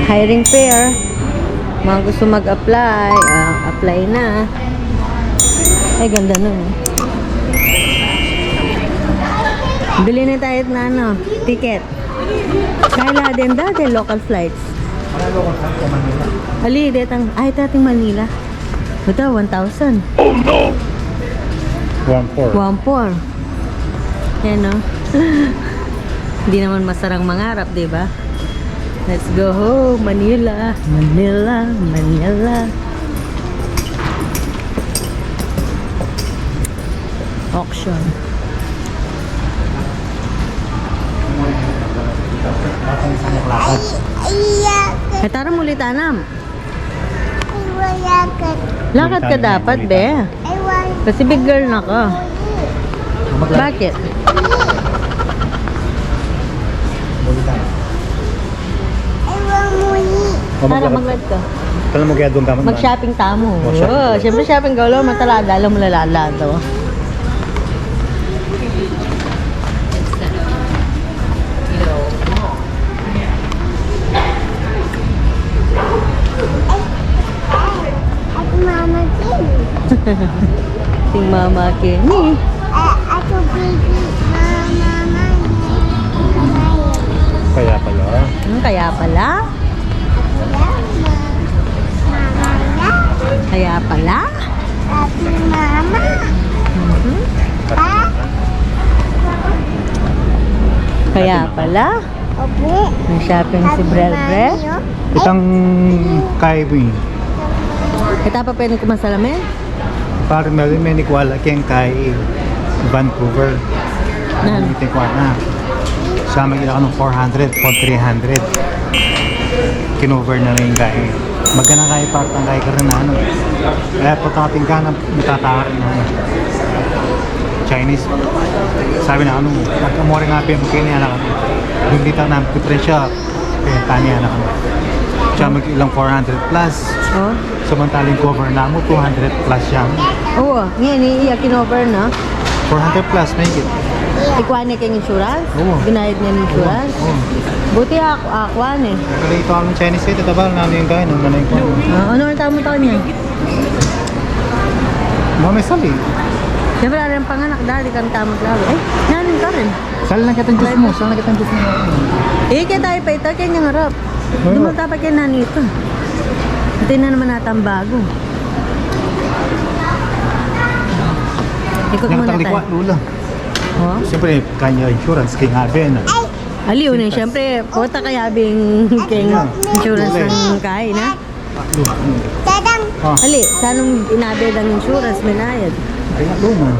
Hiring fair. Mga gusto mag-apply, apply na. Ay, ganda nun. Bili na tayo na ano, ticket. Kaya din dati, local flights. Ali, detang, ay, dating Manila. Ito, 1,000. Oh no! 1-4. 1,400. Yan, no? Hindi naman masarang mangarap, diba? Let's go home, Manila, Manila, Manila. Auction. Ay, tara muli tanam. Lakad ka dapat, be. Kasi big girl na ka. Bakit? Tara, maglad ka. Kala mo kaya doon ka Mag-shopping tamo. Oh, shopping. Oh, siyempre shopping ka. Wala matalada. Alam mo lalado. Ting Mama Kenny. Ako baby, mama. Kaya pala. Kaya pala? Kaya pala? Ate mama. Kaya pala? Opo. May shopping si Brel Brel. Itang kaiwing. Kita pa pwede kumasalamin? Parang may nikwala kayang kay Vancouver. Nan. Ito ko na. Siya mag-ila ka ng 400 o 300. Kinover na rin yung kay. Magana kay partang kay ka rin na ano. Kaya pagkakating ka na matataka rin na ano. Chinese. Sabi na ano, nagkamori nga pa yung kaya niya na ano. Yung dito na diferensya. Kaya tanya na ano. Siya mag-ilang 400 plus. Oh? Samantaling cover na mo, 200 plus siya. Oo. Ngayon, iya kinover na. 400 plus, may higit. Ikuha niya kayong insurance? Oo. Binayad niya ng insurance? Oo. Buti akuan eh. Kaya ito ang Chinese ito, tabal na ano yung gaya, ano yung kaya. Ano ang tamo taon niya? Mga may sali. Siyempre, alam panganak dahil kang tamang labi. Ay, nanin ka rin. Sali lang kitang Diyos mo, sali lang kitang Diyos mo. Kaya tayo pa ito, kaya niyang harap. Dumal dapat kay nani ito. Ito na naman natin ang bago. Ikot muna tayo. Nakatanglikwa, lula. Oh? Siyempre, kanya insurance, kay nga Ben. Aliw na, siyempre, puta kaya bing king insurance ng kain, ha? Dadang. Ali, sanong inabed ang insurance, binayad. Kaya luma.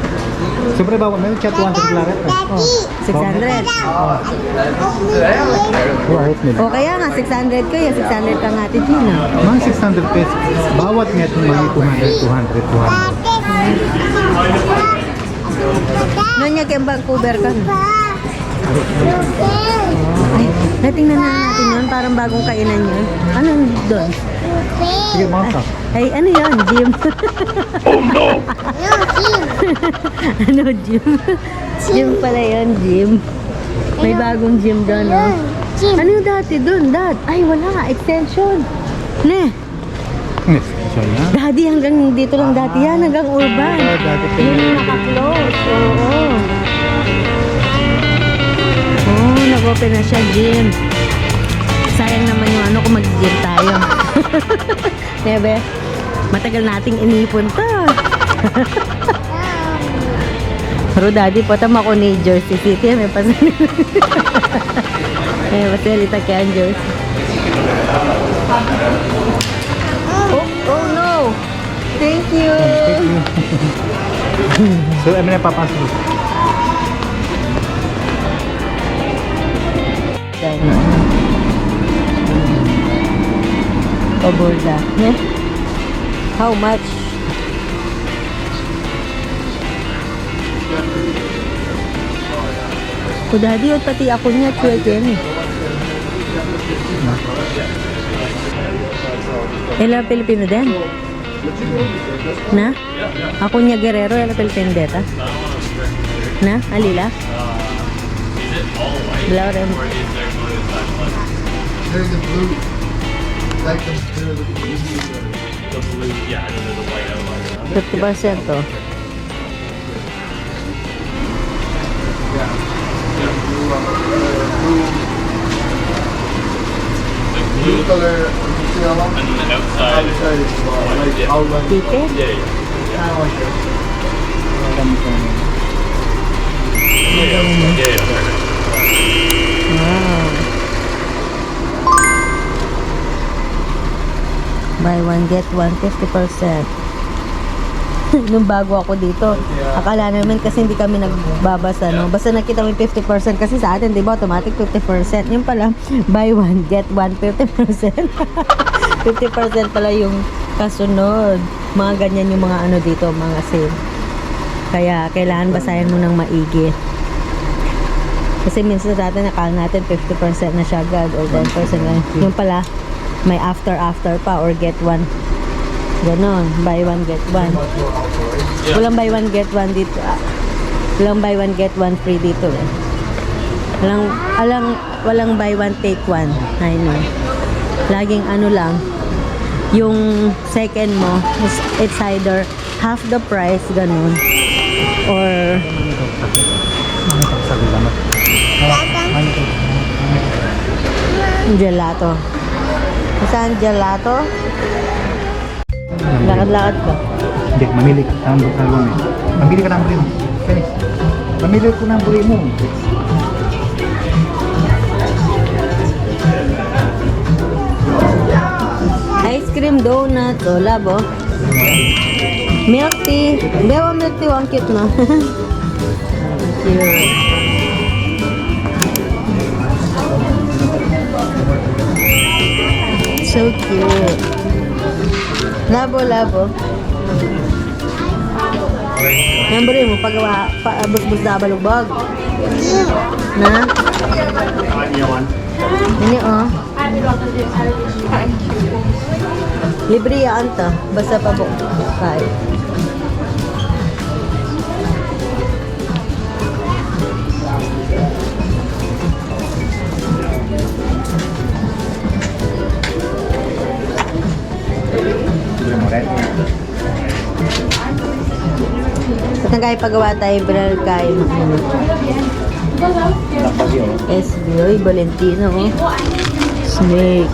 Siyempre, bawa, may chat 200 larat. Oh, 600. O kaya nga, 600 ko, 600 ka nga ati Gina. Mga 600 pesos. Bawat net ng mga 200. Noon niya kayong Vancouver ka, no? Ay, natingnan na natin yun, parang bagong kainan yun. Ano doon? Sige, mga ka. Ay, ano yun? Gym? Oh no! Ano, gym? Gym pala yun, gym. May bagong gym doon, no? Ano yung dati doon, Dad? Ay, wala. Extension. Ne? Yes, siya yan. Daddy, hanggang dito lang dati yan. Hanggang urban. Dati pa Yun yun. yung naka-close. Oo. Oh, nag-open na siya, gym. Sayang naman yung ano kung mag-gym tayo. Nebe, matagal nating inipon to. Pero daddy, patam ako ni Jersey City. May pasan. Eh, masalita kaya ang Jersey. Oh no! Thank you! So, ano na papasok? Paborda. Ne? How much? O daddy, at pati ako niya, twelve yan eh. Ela Pilipino din? Na? Ako niya Guerrero, ela Pilipino deta? Na? Alila? Blau rin. Like the blue, yeah, and then the white outline. 50% to. Blue color, you know, and then the outside is outside is like yeah. outline. Ticket? Yeah, yeah. Wow. Buy one, get one, 50%. Nung bago ako dito, akala namin kasi hindi kami nagbabasa, no? Basta nakita mo yung 50% kasi sa atin, di ba, automatic 50%. Yung pala, buy one, get one, 50%. 50% pala yung kasunod. Mga ganyan yung mga ano dito, mga sale. Kaya, kailangan basahin mo ng maigi. Kasi minsan sa atin, akala natin 50% na siya agad or 10% na. Yung pala, may after pa or get one. Ganon, buy one, get one. Walang buy one, get one dito. Walang buy one, get one free dito eh. Walang buy one, take one. I know. Laging ano lang, yung second mo, it's either half the price, ganon. Or gelato. Saan gelato? Lakad-lakad ka. Hindi, mamili ka ng buri mo. Mamili ka ng buri mo. Okay. Mamili ko ng buri mo. Ice cream, donut, o labo. Milk tea. Bewa milk tea, ang cute no? Cute. So cute. Labo. Yan bro mo, pagawa, bus-bus na balugbog. Na? Ini oh. Libre yan to. Basta pa buong. Kahit. At ang kaya pagawa tayo, Bral kayo. SB, oy, Valentino, oh. Snake.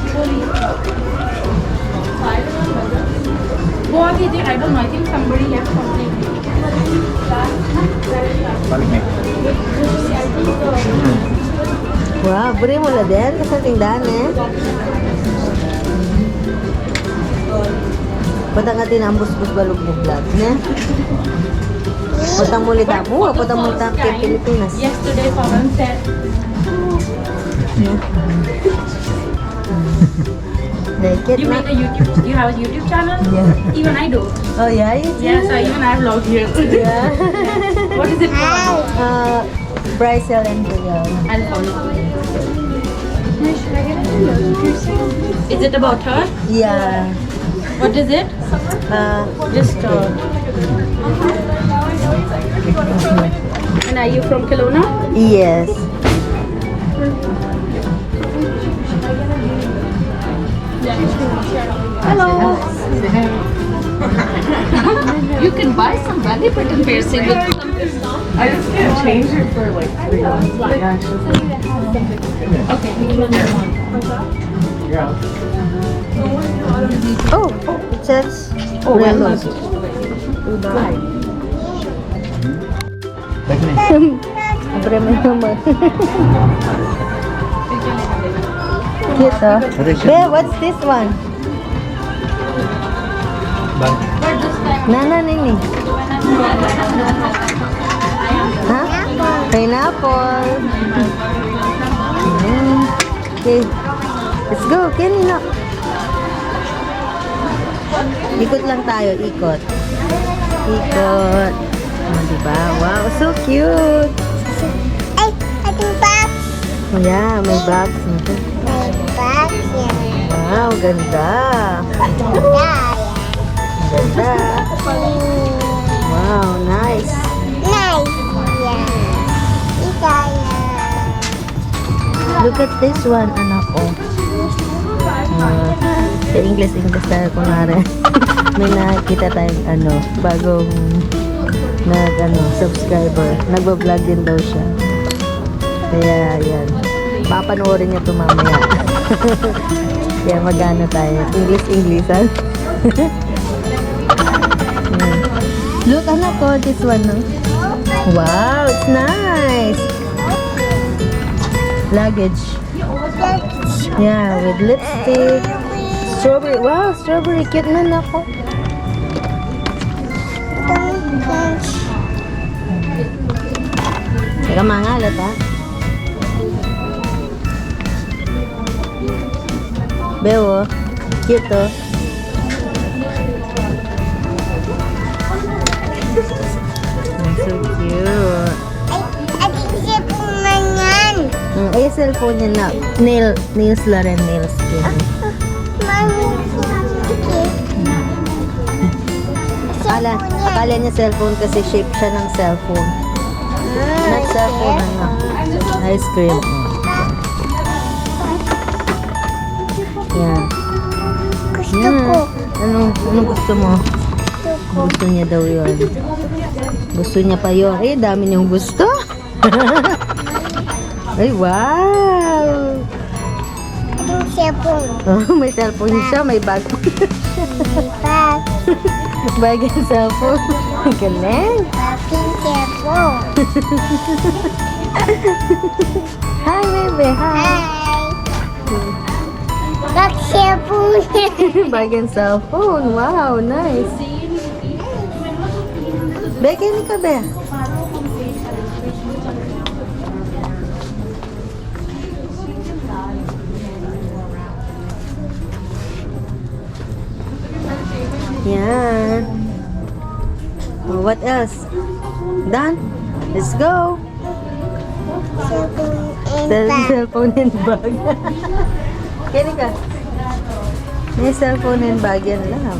I don't know. I think somebody left something. Balik na. Wow, buri mo na din. Kasi tingdan eh. Patang natin ang bus-bus balugbog vlog, ne? Patang muli tapo, patang muli tapo kay Pilipinas. Yesterday, Pawan said, Like it you na. make a YouTube. You have a YouTube channel? Yeah. Even I do. Oh yeah, you do? Yeah, so even I vlog here. Yeah. What is it called? Brycel and Brio. I'll follow. Is it about her? Yeah. What is it? Just And are you from Kelowna? yes. Hello. You can buy some belly button piercing with I just can't change it for like 3 months. Okay. Oh, it says Relo. Balik na. Abre mo naman. Cute, oh. Babe, what's this one? Balik. Nana nini. Ha? Pineapple. Okay. Let's go. Kanina. Ikot lang tayo. Ikot. Ikot. Oh, diba? Wow, so cute. Ay, ating box. Yeah, may box. May box yan. Wow, ganda. Ganda. Wow, nice. Nice. Yan. Ika yan. Look at this one, anak ko. Sa English tayo kunwari. May nakita tayong bagong subscriber. Nagbablog din daw siya. Kaya, yan. Papanoorin niya ito mamaya. Kaya magano tayo. English-Englishan. Look, anak ko, this one, no? Wow, it's nice. Luggage. Yeah, with lipstick. Strawberry. Wow, strawberry. Cute na ako. Teka, mangalat, ha? Beo, cute, oh. So cute. Ay, cellphone niya na. Nails la rin, nails skin. Akala niya cellphone kasi shape siya ng cellphone. Not cellphone, ice cream. Yan. Gusto ko. Anong gusto mo? Gusto niya daw yun. Gusto niya pa yun. Eh, dami niyong gusto. Ay, wow! Anong cellphone? Oh, may cellphone siya, may bag pa. Bag. Bag and cellphone. Galing. Bakit cellphone? Hi, baby. Hi. Hi. Bag cellphone. Bag and cellphone. Wow, nice. Be, kini ka, be? Yan. Oh, what else? Done? Let's go. Cellphone and The bag. cellphone and bag. Kini ka? May cellphone and bag yan lang.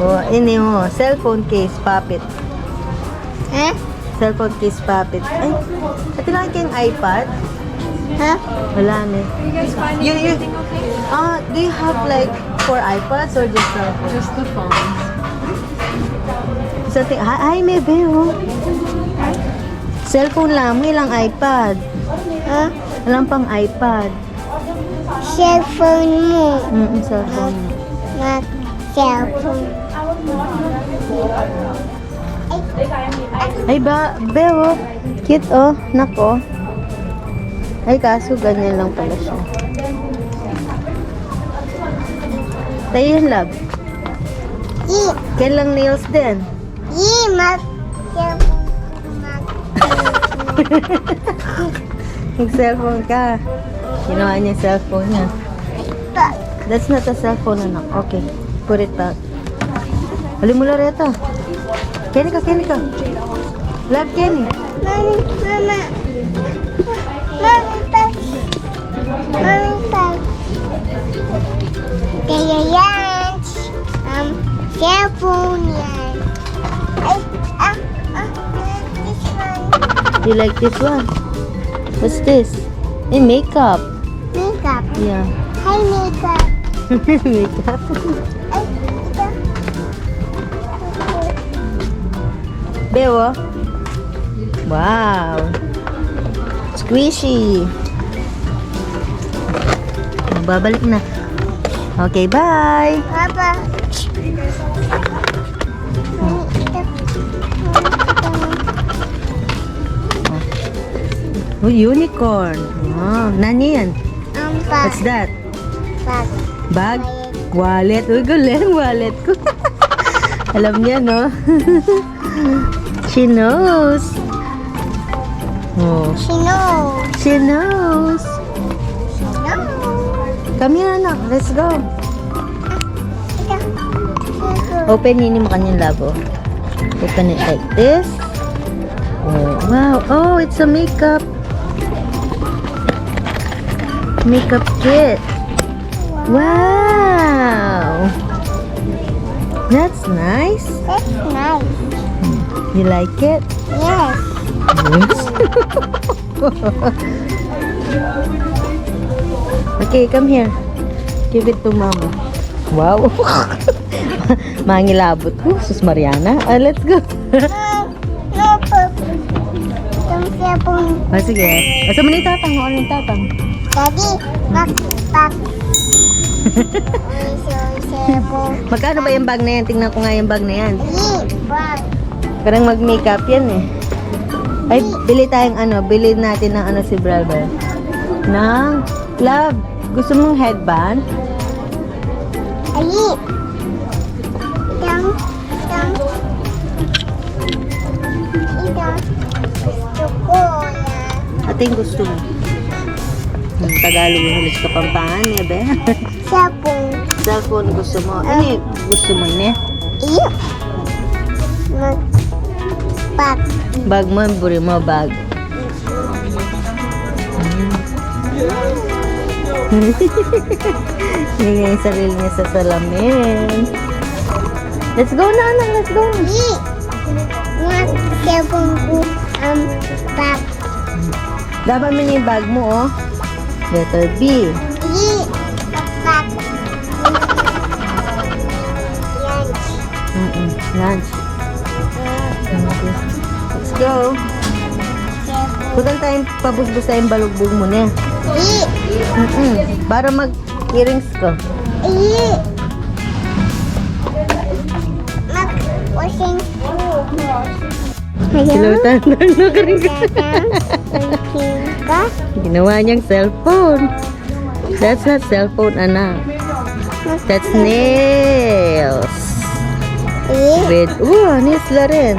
Oh, ini mo. Cellphone case, puppet. Ha? Cellphone case, puppet. Ay, ito lang kayong iPad? Ha? Wala na. Do you have like 4 iPads or just cellphone? Just the phones. Something, ay, may oh. Cellphone lang, may lang iPad. Ha? Walang pang iPad. Cellphone mo. Cellphone. Not cellphone. Ay, Beo, cute, oh. Nako. Ay, kaso ganyan lang pala siya. Tayo yun, love. Kailang nails din. Mag cellphone. Nag-cellphone ka. Ginawa niya yung cellphone niya. That's not a cellphone, anak. Okay, put it back. Hali mo Loretta. Kenny ka. Love, Kenny. Mama. Mami, pag. Kaya yan. Cellphone yan. Ay, this one. You like this one? What's this? Hey, makeup. Makeup. Yeah. Hi, makeup. Makeup. Ay, ito. Beo. Wow. Squishy. Babalik na. Okay, bye. Papa. Oh, unicorn. Oh, nani yan? Bag. What's that? Bag. Bag? Wallet. Uy, galing wallet ko. Alam niya, no? She knows. Oh. She knows. She knows. She knows. Come here, anak. Let's go. Ito. Open yun yung kanyang labo. Open it like this. Oh, wow. Oh, it's a makeup. Makeup kit. Wow. That's nice. That's nice. You like it? Yes. Yes. Okay, come here. Give it to mama. Wow. Mangilabot ko. Sus Mariana. Let's go. No, Papa. Yung cellphone. Sige. Asa mo na yung tatang? Ano yung tatang? Daddy, pak. Yung cellphone. Magkano ba yung bag na yan? Tingnan ko nga yung bag na yan. Bag. Parang mag-makeup yan eh. Ay, bili natin ng ano si Brother. Nang, love, gusto mong headband? Ali. Yang. Gusto ko yan. Ating gusto mo. Ang Tagalog yung halos kapampangan niya, be. Cellphone. Cellphone gusto mo. Ano yung gusto mo niya? Iya. Bag. Bag mo, buri mo, bag. Hindi yung sarili niya sa salamin. Let's go na, anak. Let's go. Ali. Yung cellphone ko. Bag. Dapat mo na yung bag mo, oh. Letter B. Ali. Bag. Yan. Lunch. Okay. Let's go. Putal tayong pabusbus tayong balugbog mo na. Ali. Para mag-earrings ko. Ali. Mag-washing ko. Hello, tanong na ka rin. Ka? Ginawa niyang cellphone. That's not cellphone, anak. That's nails. With, nails na rin.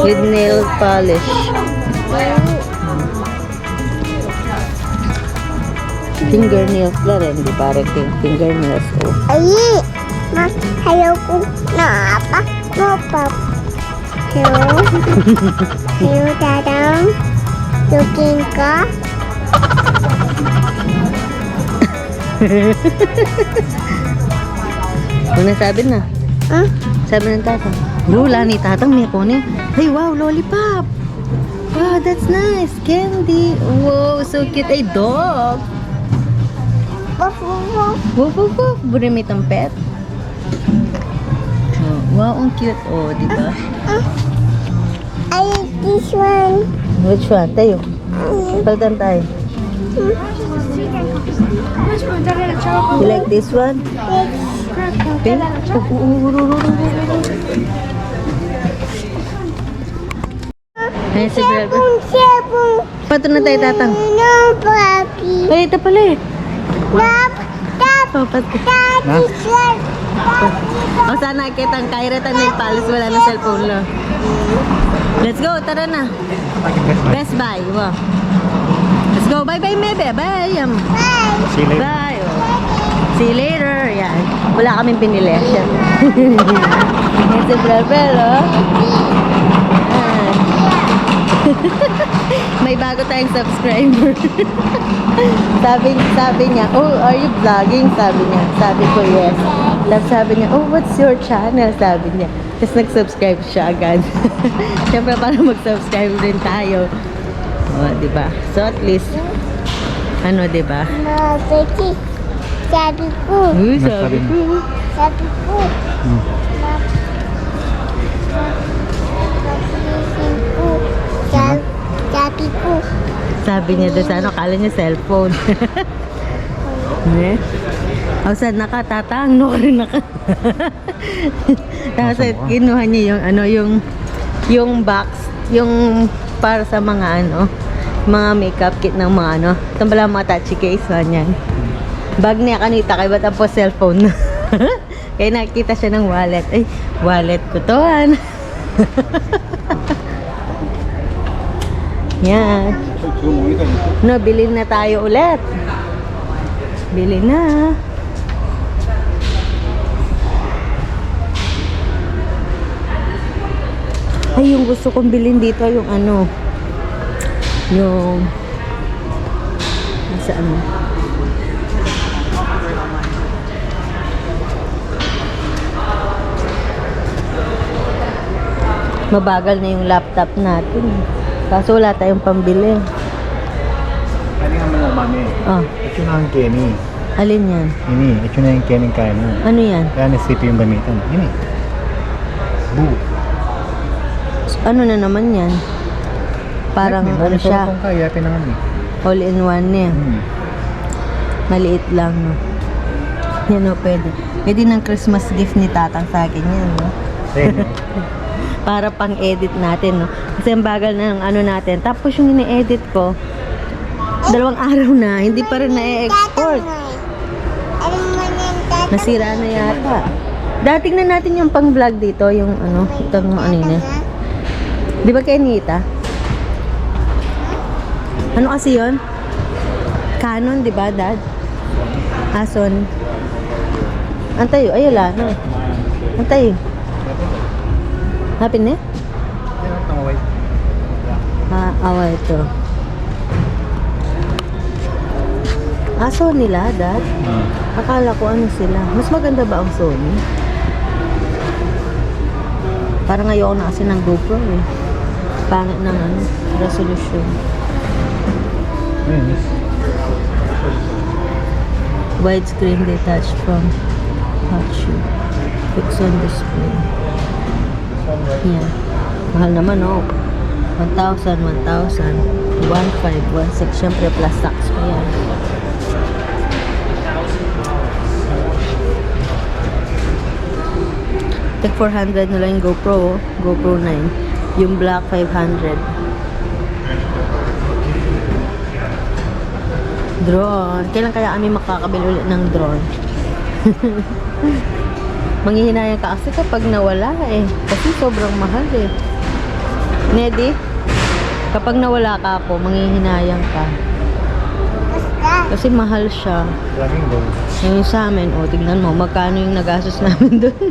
With nail polish. Fingernails na rin, di ba? Fingernails. Oh. Ay, mas hello ko na apa? No, pap. Hello. Hello, dadang. Looking ka? Ano sabi na? Huh? Sabi ng tatang. Lula ni tatang may kunin. Ay, wow, lollipop. Wow, that's nice. Candy. Wow, so cute. Ay, dog. Woof, woof, woof. Woof, woof, woof. Burimit ang pet. Oh, wow, ang cute. Oh, di ba? I like this one. Which one? Tayo. Palitan tayo. You like this one? Pink? Ayan si Brother. Cellphone. Pato na tayo tatang. No, papi. Ay, ito pala eh. Tap, tap, Oh, pato. tap, this one. O sana kitang kairatan ng palis, wala na cellphone lo. Let's go, tara na. Best Buy. Wow. Let's go. Bye-bye, Mebe. Bye. Bye. See you later. Bye. Oh. See you later. Yan. Wala kaming pinili. Yan si Brabel, oh. Yan. May bago tayong subscriber. sabi niya, oh, are you vlogging? Sabi niya. Sabi ko, yes. Tapos sabi niya, oh, what's your channel? Sabi niya. Tapos nag-subscribe siya agad. Siyempre, para mag-subscribe din tayo. Oh, diba? So, at least, ano, diba? Mabeki. Sabi ko. Uy, Sabi sabi niya. ko. Sabi ko. Hmm. Sabi ko. Sabi niya doon sa ano, kala niya cellphone. Ne? O, saan naka, tatang? No, rin naka. Tapos, kinuha niya yung, ano, yung box, yung para sa mga, ano, mga makeup kit ng mga, ano, itong pala mga touchy case, yan. Bag niya kanita, kaya ba't ang po cellphone na? Kaya nakita siya ng wallet. Ay, wallet ko to, Yan. No, bilhin na tayo ulit. Bili na. Ay, yung gusto kong bilhin dito, yung ano, yung, nasa ano, mabagal na yung laptop natin. Kaso wala tayong pambili. Pwede nga malaman Kenny. Oh, Ito na ang Kenny. alin yan? Ini, ito na yung Kenny kaya mo. Ano yan? Kaya nasip yung gamitan. Ini. Boo. Ano na naman yan? Parang ano siya, Kung kaya, pinangan eh. all in one niya. Maliit lang, no? Yan o, pwede. Pwede ng Christmas gift ni tatang sa akin yan, no? Para pang-edit natin, no? Kasi ang bagal na ng ano natin. Tapos yung ini-edit ko, 2 araw na, hindi pa rin na-export. Ano man yung tatang? Nasira na yata. Dating na natin yung pang-vlog dito, yung ano, itong ano yun eh. Di ba kay Nita? Ano kasi yun? Canon, di ba, Dad? Ason. Antay, ay wala na. Antay. Happy na? Awa ito. Sony nila, Dad? Akala ko ano sila. Mas maganda ba ang Sony? Parang ayoko na kasi ng GoPro eh. Pangit ng ano, resolution. Widescreen detached from hot shoe. Fix on display. Yan. Mahal naman oh. 1,000, 1,000. 1,500, 1,600. Siyempre plus tax pa yan. Tag 400 na lang yung GoPro. GoPro 9. Yung black 500. Drone. Kailan kaya kami makakabili ulit ng drone? Manghihinayang ka kasi kapag nawala eh. Kasi sobrang mahal eh. Nedi, kapag nawala ka ako, manghihinayang ka. Kasi mahal siya. Flamingo. Yung sa amin, tignan mo, magkano yung nagastos namin doon.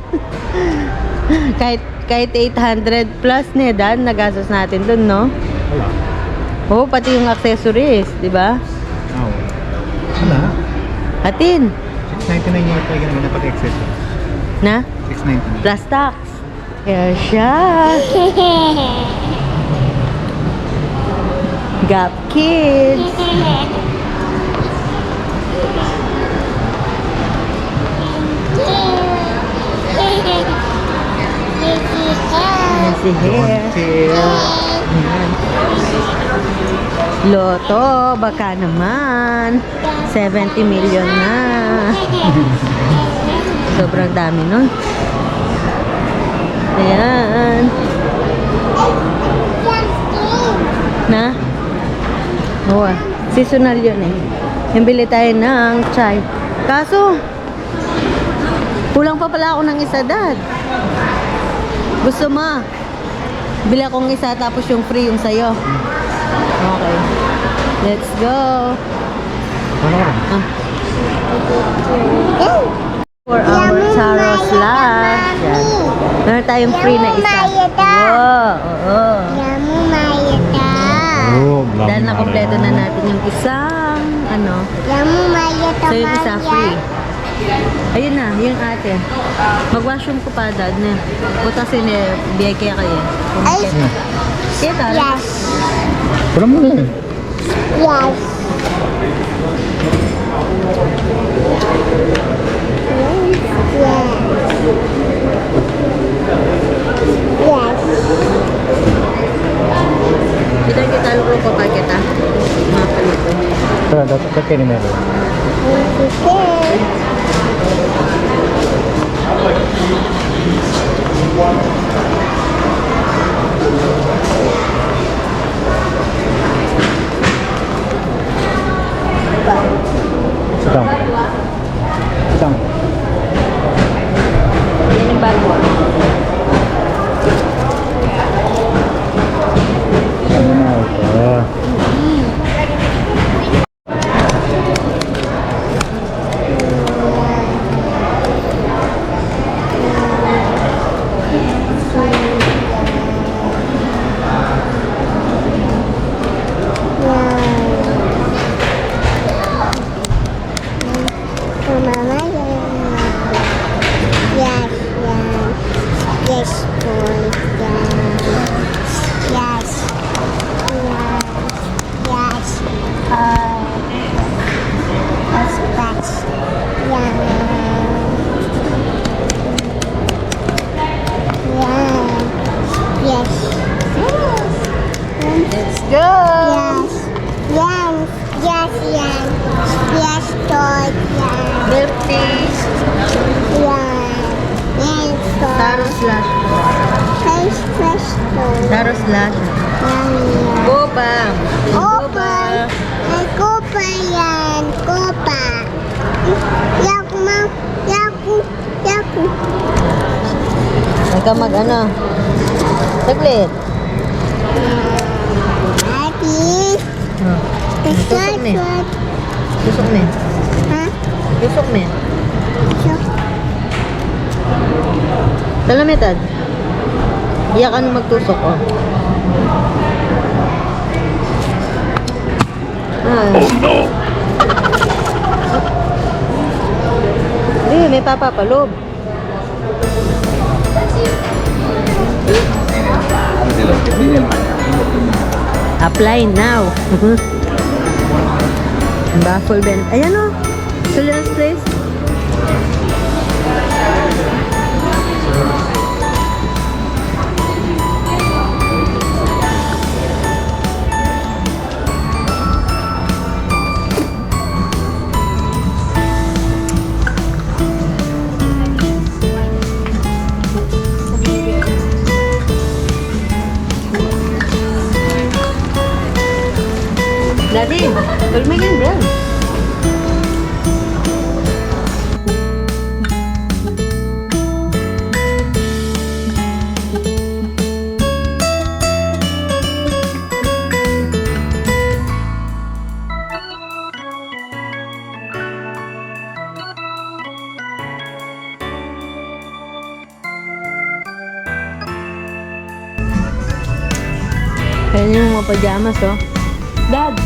kahit 800 plus Dad, nagastos natin doon, no? Wala. Pati yung accessories, di ba? Oh. Wala. Atin. 699 yung tayo ganun na pag-excess. Na? 699. Plus tax. Kaya siya. Gap Kids. Si Hair. Ayan. Loto, baka naman. 70 million na. Sobrang dami nun. Ayan. Na? Oo, seasonal yun eh. Yung bili tayo ng chai. Kaso, kulang pa pala ako ng isa, Dad. Gusto mo? Bili akong isa tapos yung free yung sayo. Okay. Let's go. Ano ka? Ah. For our Taros Love. Yan. Meron tayong free na isa. Wow. Oo. Yamu mayata. Oh, Dahil nakompleto na natin yung isang ano. Yamu mayata. So yung isa free. Ayun na, yung ate. Mag-washroom ko pa, Dad. Butasin eh, biyay kaya kayo. Ay. Kita. Yes. Wala mo na eh. Yes. Yes. Kita lulo ko pa kita. Mapalito. Pero dapat ka kayo meron. Sit down. Sit down. Yan yung bag mo. Ano na ito? go! Yes. Yes. Yes, yes. Yes, toy. Yes. Milk tea. Yes. Yes, toy. Taro slash. Fresh, fresh toy. Taro slash. Yan. Boba. Open. May kopa yan. Kopa. Yaku, ma. Yaku. Yaku. Huwag ka mag ano. Saglit. Ati. Oh. Tusok ni. Kasat. Tusok ni. Ha? Tusok ni. So, Talamitad. Iyak ka nung magtusok, oh. Hindi, may papapalob. Apply now. Baffle bend. Ayan, oh. Julian's place. Daddy, tulmigin din. Kaya yung mga pajamas, oh. Dad!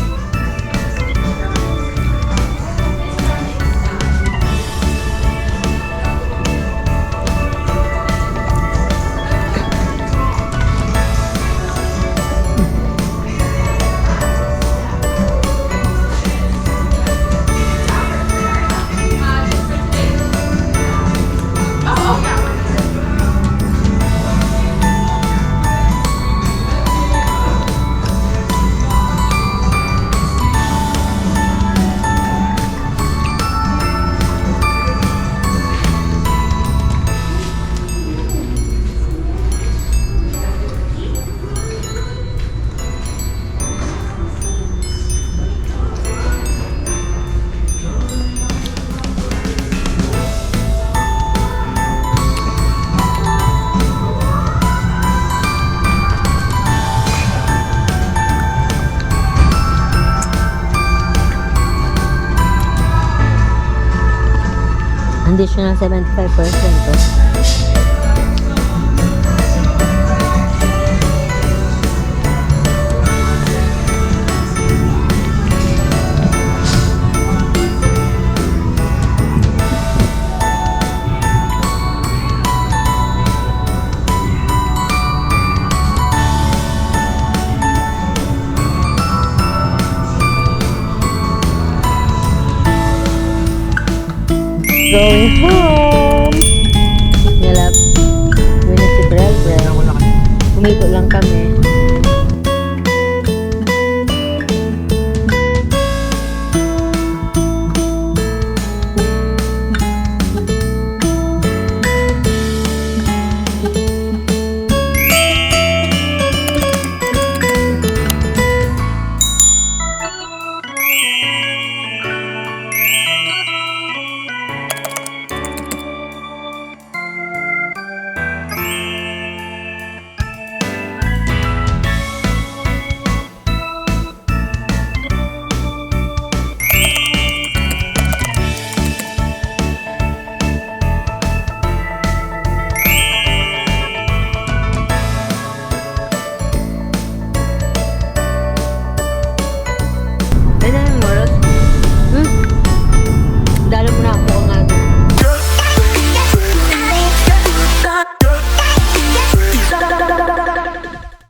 Additional 75%, oh. Going home! Nilap. Yun na si Brel. Umikot lang kami.